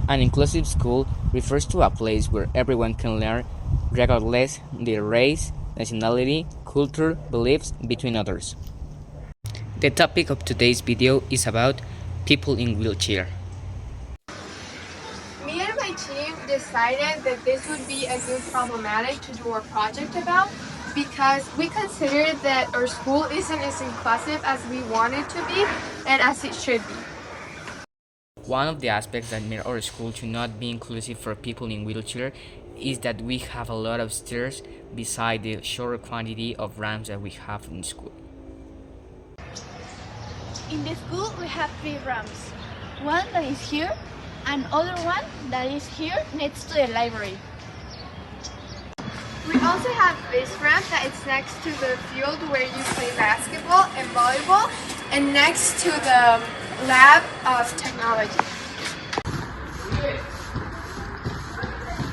An inclusive school refers to a place where everyone can learn regardless their race, nationality, culture, beliefs, between others. The topic of today's video is about people in wheelchair. Me and my team decided that this would be a good problematic to do our project about because we consider that our school isn't as inclusive as we want it to be and as it should be. One of the aspects that made our school to not be inclusive for people in wheelchair is that we have a lot of stairs beside the short quantity of ramps that we have in school. In the school we have 3 ramps. One that is here, and other one that is here next to the library. We also have this ramp that is next to the field where you play basketball and volleyball and next to the lab of technology.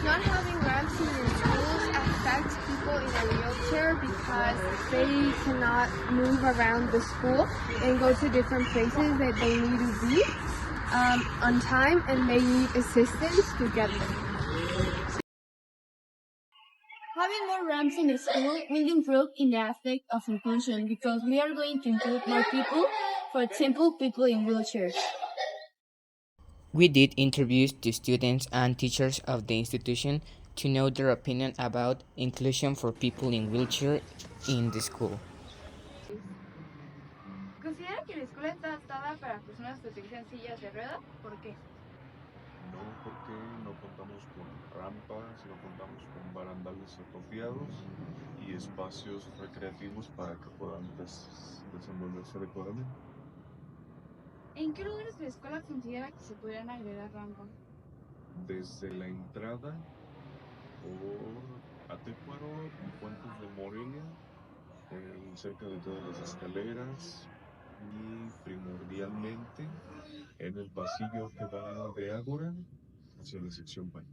Not having ramps in your schools affects people in a wheelchair because they cannot move around the school and go to different places that they need to be on time, and they need assistance to get there. Having more ramps in the school will improve in the aspect of inclusion because we are going to include more people, for example, people in wheelchairs. We did interviews to students and teachers of the institution to know their opinion about inclusion for people in wheelchair in the school. ¿Considera que la escuela está adaptada para personas que utilizan sillas de ruedas? ¿Por qué? No, porque no contamos con rampas, no contamos con barandales apropiados y espacios recreativos para que puedan desenvolverse adecuadamente. ¿En qué lugares de la escuela considera que se podrían agregar rampas? Desde la entrada por Atécuaro, Puentes de Morelia, cerca de todas las escaleras y primordialmente en el pasillo que va de Ágora hacia la sección PAI.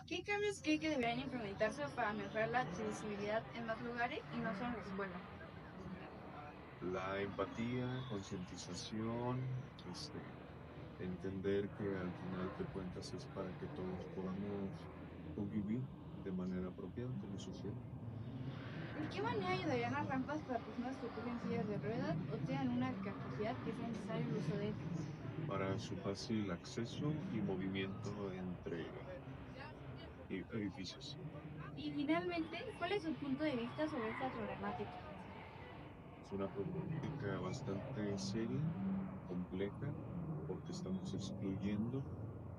¿Qué cambios cree que deberían implementarse para mejorar la accesibilidad en más lugares y no solo en la escuela? La empatía, concientización, entender que al final de cuentas es para que todos podamos convivir de manera apropiada como sociedad. ¿De qué manera ayudarían las rampas para personas que utilizan sillas de ruedas o tengan una capacidad que sea necesario el uso de estas? Para su fácil acceso y movimiento entre edificios. Y finalmente, ¿cuál es su punto de vista sobre esta problemática? Es una problemática bastante seria, compleja, porque estamos excluyendo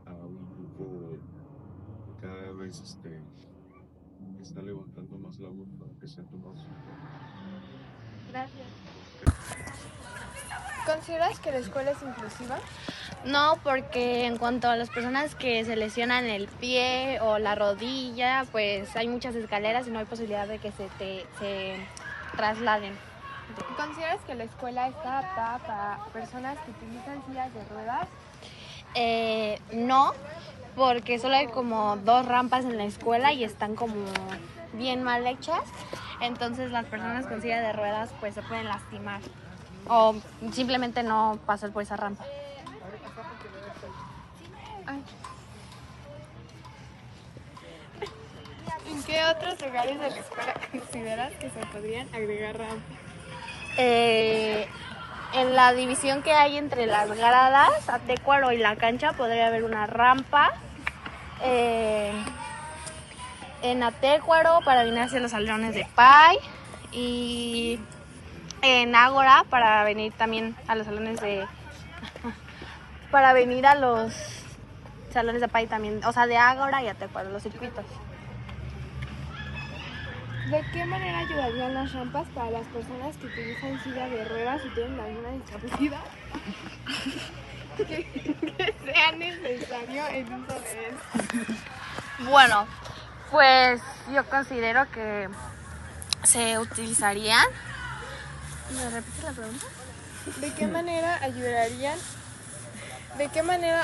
a un grupo que cada vez está levantando más la voz para que sean tomados. Gracias. ¿Consideras que la escuela es inclusiva? No, porque en cuanto a las personas que se lesionan el pie o la rodilla, pues hay muchas escaleras y no hay posibilidad de que se trasladen. ¿Consideras que la escuela está adaptada para personas que utilizan sillas de ruedas? No, porque solo hay como 2 rampas en la escuela y están como bien mal hechas. Entonces las personas con silla de ruedas pues se pueden lastimar o simplemente no pasar por esa rampa. ¿En qué otros lugares de la escuela consideras que se podrían agregar rampas? En la división que hay entre las gradas, Atécuaro y la cancha, podría haber una rampa. En Atécuaro para venir hacia los salones de PAI y en Ágora para venir también a los salones de para venir a los salones de PAI también, o sea, de Ágora y Atécuaro, los circuitos. ¿De qué manera ayudarían las rampas para las personas que utilizan silla de ruedas y tienen alguna discapacidad? que sea necesario el uso de esto. Bueno, pues yo considero que se utilizarían. ¿Me repites la pregunta? ¿De qué manera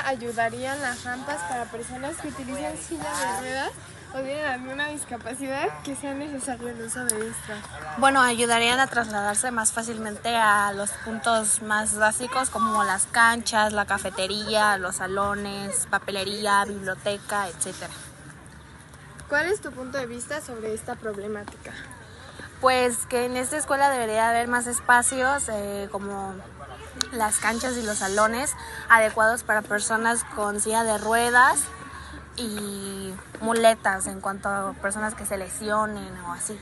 ayudarían las rampas para personas que utilizan silla de ruedas o tienen alguna discapacidad que sea necesario el uso de estas. Bueno, ayudarían a trasladarse más fácilmente a los puntos más básicos como las canchas, la cafetería, los salones, papelería, biblioteca, etc. ¿Cuál es tu punto de vista sobre esta problemática? Pues que en esta escuela debería haber más espacios como las canchas y los salones adecuados para personas con silla de ruedas y muletas en cuanto a personas que se lesionen o así.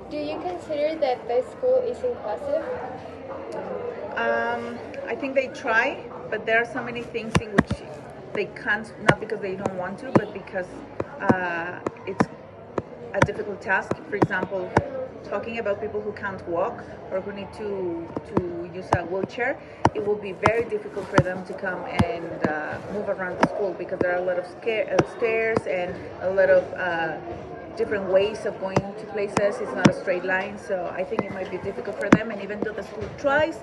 Do you consider that the school is inclusive? I think they try, but there are so many things in which they can't, not because they don't want to, but because it's a difficult task. For example, talking about people who can't walk or who need to use a wheelchair, it will be very difficult for them to come and move around the school because there are a lot of stairs and a lot of different ways of going to places. It's not a straight line, so I think it might be difficult for them. And even though the school tries,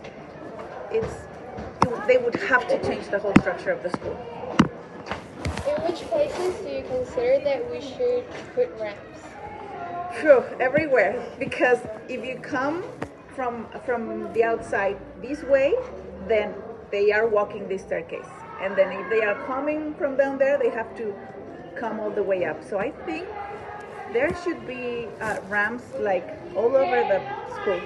they would have to change the whole structure of the school. In which places do you consider that we should put ramps? Phew, everywhere, because if you come from the outside this way, then they are walking this staircase, and then if they are coming from down there, they have to come all the way up. So I think there should be ramps like all over the school.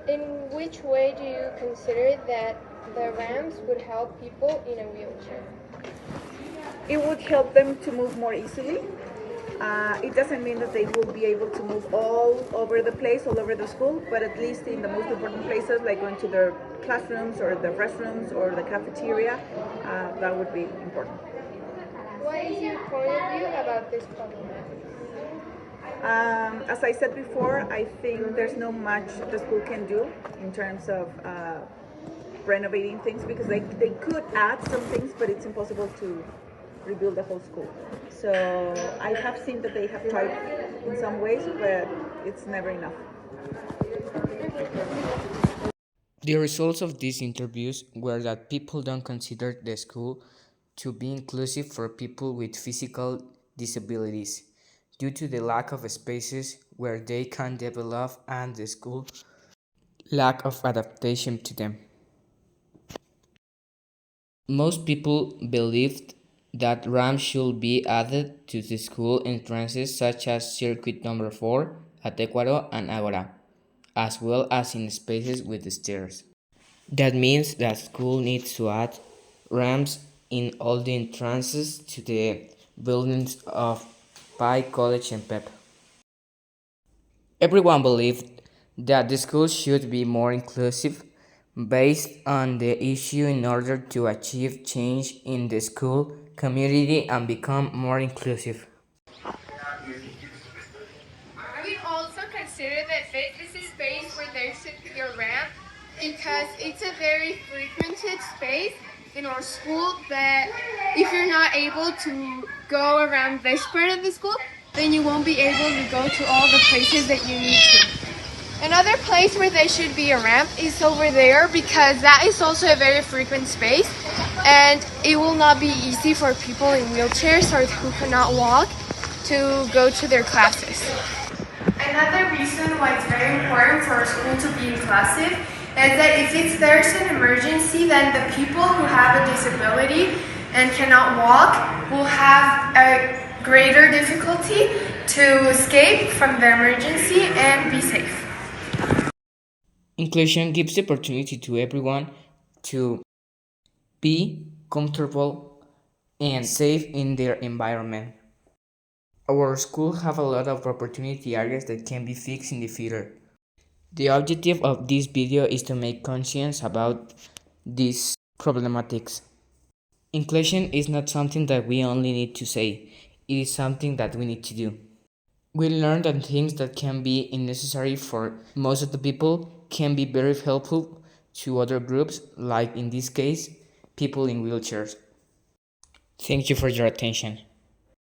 In which way do you consider that the ramps would help people in a wheelchair? It would help them to move more easily. It doesn't mean that they will be able to move all over the place, all over the school, but at least in the most important places, like going to their classrooms or the restrooms or the cafeteria, that would be important. What is your point of view about this problematic? As I said before, I think there's not much the school can do in terms of renovating things because they could add some things, but it's impossible to rebuild the whole school. So I have seen that they have tried in some ways, but it's never enough. The results of these interviews were that people don't consider the school to be inclusive for people with physical disabilities due to the lack of spaces where they can develop and the school lack of adaptation to them. Most people believed that ramps should be added to the school entrances such as Circuit Number 4, Atecuaro, and Agora, as well as in spaces with the stairs. That means that school needs to add ramps in all the entrances to the buildings of Pi College and PEP. Everyone believed that the school should be more inclusive based on the issue in order to achieve change in the school community and become more inclusive. I would also consider that this is a space where there should be a ramp because it's a very frequented space in our school that if you're not able to go around this part of the school, then you won't be able to go to all the places that you need to. Another place where there should be a ramp is over there because that is also a very frequent space and it will not be easy for people in wheelchairs or who cannot walk to go to their classes. Another reason why it's very important for our school to be inclusive is that if there's an emergency, then the people who have a disability and cannot walk will have a greater difficulty to escape from the emergency and be safe. Inclusion gives the opportunity to everyone to be comfortable and safe in their environment. Our school have a lot of opportunity areas that can be fixed in the future. The objective of this video is to make conscience about these problematics. Inclusion is not something that we only need to say, it is something that we need to do. We learned that things that can be unnecessary for most of the people can be very helpful to other groups, like in this case, people in wheelchairs. Thank you for your attention.